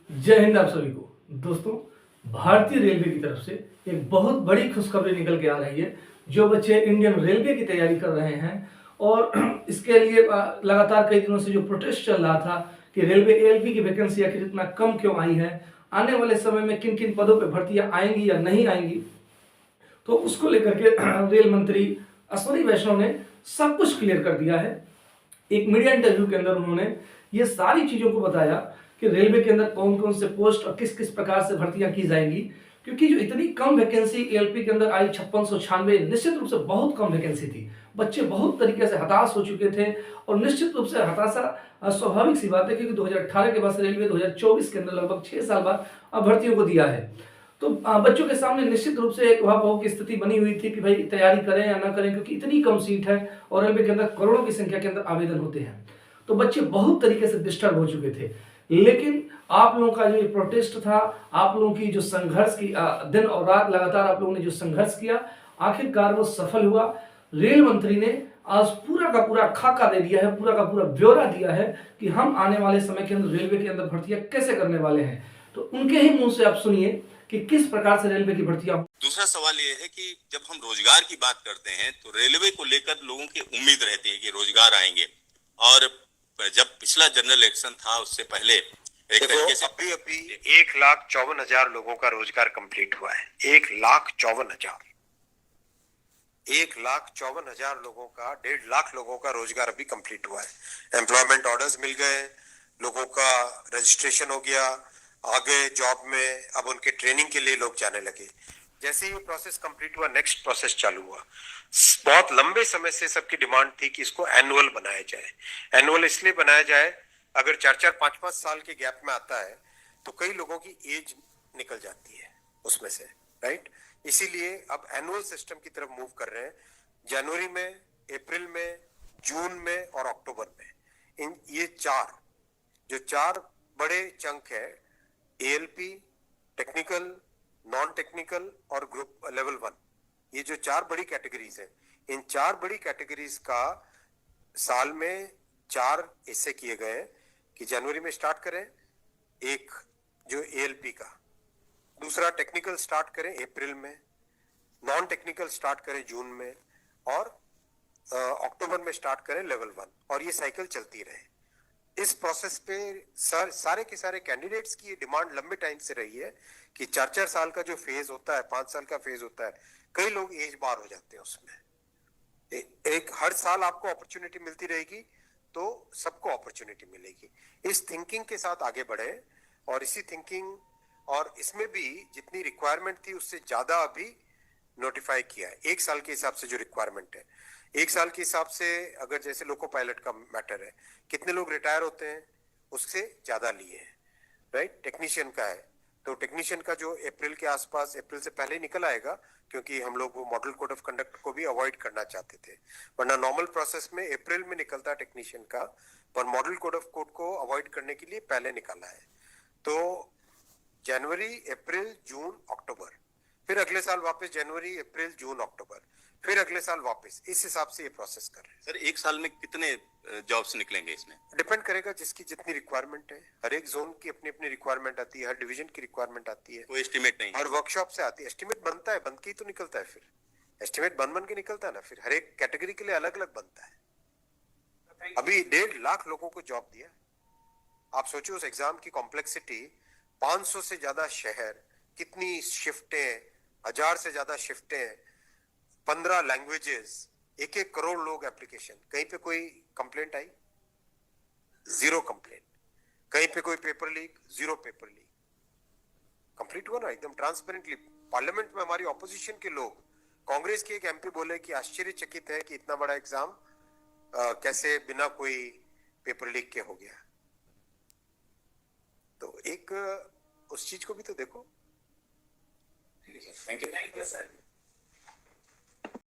जय हिंद आप सभी को। दोस्तों, भारतीय रेलवे की तरफ से एक बहुत बड़ी खुशखबरी निकल के आ रही है। जो बच्चे इंडियन रेलवे की तैयारी कर रहे हैं और इसके लिए लगातार कई दिनों से जो प्रोटेस्ट चल रहा था कि रेलवे एएलपी की वैकेंसी आखिर इतना कम क्यों आई है, आने वाले समय में किन किन पदों पर भर्तियां आएंगी या नहीं आएंगी, तो उसको लेकर के रेल मंत्री अश्विनी वैष्णव ने सब कुछ क्लियर कर दिया है। एक मीडिया इंटरव्यू के अंदर उन्होंने ये सारी चीजों को बताया कि रेलवे के अंदर कौन कौन से पोस्ट और किस किस प्रकार से भर्तियां की जाएंगी। क्योंकि जो इतनी कम वैकेंसी एएलपी के अंदर आई 5696, निश्चित रूप से बहुत कम वैकेंसी थी। बच्चे बहुत तरीके से हताश हो चुके थे और निश्चित रूप से हताशा स्वाभाविक सी बात है, क्योंकि 2018 के बाद रेलवे 2024 के अंदर लगभग 6 साल बाद भर्तियों को दिया है। तो बच्चों के सामने निश्चित रूप से एक उहापोह की स्थिति बनी हुई थी कि भाई तैयारी करें या ना करें, क्योंकि इतनी कम सीट है और रेलवे के अंदर करोड़ों की संख्या के अंदर आवेदन होते हैं। तो बच्चे बहुत तरीके से डिस्टर्ब हो चुके थे। लेकिन आप लोगों का जो ये प्रोटेस्ट था, आप लोगों की जो संघर्ष की दिन और रात लगातार आप लोगों ने जो संघर्ष किया, आखिरकार वो सफल हुआ। रेल मंत्री ने आज पूरा का पूरा खाका दे दिया है, पूरा का पूरा ब्यौरा दिया है कि हम आने वाले समय के अंदर रेलवे के अंदर भर्तियां कैसे करने वाले हैं। तो उनके ही मुंह से आप सुनिए कि किस प्रकार से रेलवे की भर्तियां। दूसरा सवाल यह है कि जब हम रोजगार की बात करते हैं तो रेलवे को लेकर लोगों की उम्मीद रहती है कि रोजगार आएंगे। और जब पिछला जनरल इलेक्शन था उससे पहले एक तरीके से अभी 1,54,000 लोगों का रोजगार कंप्लीट हुआ है। 1,54,000 1,54,000 लोगों का 1.5 लाख लोगों का रोजगार अभी कंप्लीट हुआ है। एम्प्लॉयमेंट ऑर्डर्स मिल गए, लोगों का रजिस्ट्रेशन हो गया, आगे जॉब में अब उनके ट्रेनिंग के लिए लोग जाने लगे। जैसे ये प्रोसेस कंप्लीट हुआ, नेक्स्ट प्रोसेस चालू हुआ। बहुत लंबे समय से सबकी डिमांड थी कि इसको एनुअल बनाया जाए। एनुअल इसलिए बनाया जाए, अगर 4-4, 5-5 साल के गैप में आता है तो कई लोगों की एज निकल जाती है उसमें से, राइट। इसीलिए अब एनुअल सिस्टम की तरफ मूव कर रहे हैं। जनवरी में, अप्रैल में, जून में और अक्टूबर में, इन ये चार बड़े चंक है, एएलपी, टेक्निकल, नॉन टेक्निकल और ग्रुप लेवल 1, ये जो 4 बड़ी कैटेगरीज है, इन 4 बड़ी कैटेगरीज का साल में 4 ऐसे किए गए कि जनवरी में स्टार्ट करें एक जो एएलपी का, दूसरा टेक्निकल स्टार्ट करें अप्रैल में, नॉन टेक्निकल स्टार्ट करें जून में और अक्टूबर में स्टार्ट करें लेवल 1, और ये साइकिल चलती रहे। इस प्रोसेस पे सारे के सारे कैंडिडेट्स की डिमांड लंबे टाइम से रही है कि 4-4 साल का जो फेज होता है, 5 साल का फेज होता है, कई लोग एज बार हो जाते हैं उसमें। एक हर साल आपको अपॉर्चुनिटी मिलती रहेगी तो सबको अपॉर्चुनिटी मिलेगी। इस थिंकिंग के साथ आगे बढ़े और इसी थिंकिंग और इसमें भी जितनी रिक्वायरमेंट थी उससे ज्यादा अभी नोटिफाई किया है। 1 साल के हिसाब से जो रिक्वायरमेंट है, 1 साल के हिसाब से अगर जैसे लोको पायलट का मैटर है, कितने लोग रिटायर होते हैं उससे ज्यादा लिए हैं, राइट। टेक्नीशियन का है तो टेक्नीशियन का जो अप्रैल के आसपास, अप्रैल से पहले निकल आएगा, क्योंकि हम लोग वो मॉडल कोड ऑफ कंडक्ट को भी अवॉइड करना चाहते थे, वरना नॉर्मल प्रोसेस में अप्रैल में निकलता है टेक्नीशियन का, पर मॉडल कोड ऑफ कोड को अवॉइड करने के लिए पहले निकाला है। तो जनवरी, अप्रैल, जून, अक्टूबर, फिर अगले साल वापस जनवरी, अप्रैल, जून, अक्टूबर, फिर अगले साल वापस, इस हिसाब से ये प्रोसेस कर रहे हैं। सर, 1 साल में कितने जॉब्स निकलेंगे इसमें? डिपेंड करेगा जिसकी जितनी रिक्वायरमेंट है। हर एक जोन की अपनी अपनी रिक्वायरमेंट आती है, हर डिवीजन की रिक्वायरमेंट आती है, कोई एस्टिमेट नहीं, हर वर्कशॉप से आती है। एस्टिमेट बनता है, बन के ही तो निकलता है, फिर एस्टिमेट बन के निकलता है ना, फिर हर एक कैटेगरी के लिए अलग अलग बनता है। अभी 1.5 लाख लोगों को जॉब दिया। आप सोचो उस एग्जाम की कॉम्प्लेक्सिटी, 500 से ज्यादा शहर, कितनी शिफ्टें, 1000 से ज्यादा शिफ्टें, 15 लैंग्वेजेस, 1-1 करोड़ लोग एप्लीकेशन। कहीं पे कोई कंप्लेंट आई? 0 कंप्लेंट। कहीं पे कोई paper leak? 0 paper leak. Complete हुआ ना एकदम ट्रांसपेरेंटली। पार्लियामेंट में हमारी ऑपोजिशन के लोग, कांग्रेस के एक एमपी बोले कि आश्चर्यचकित है कि इतना बड़ा एग्जाम कैसे बिना कोई पेपर लीक के हो गया। तो एक उस चीज को भी तो देखो। Thank you sir.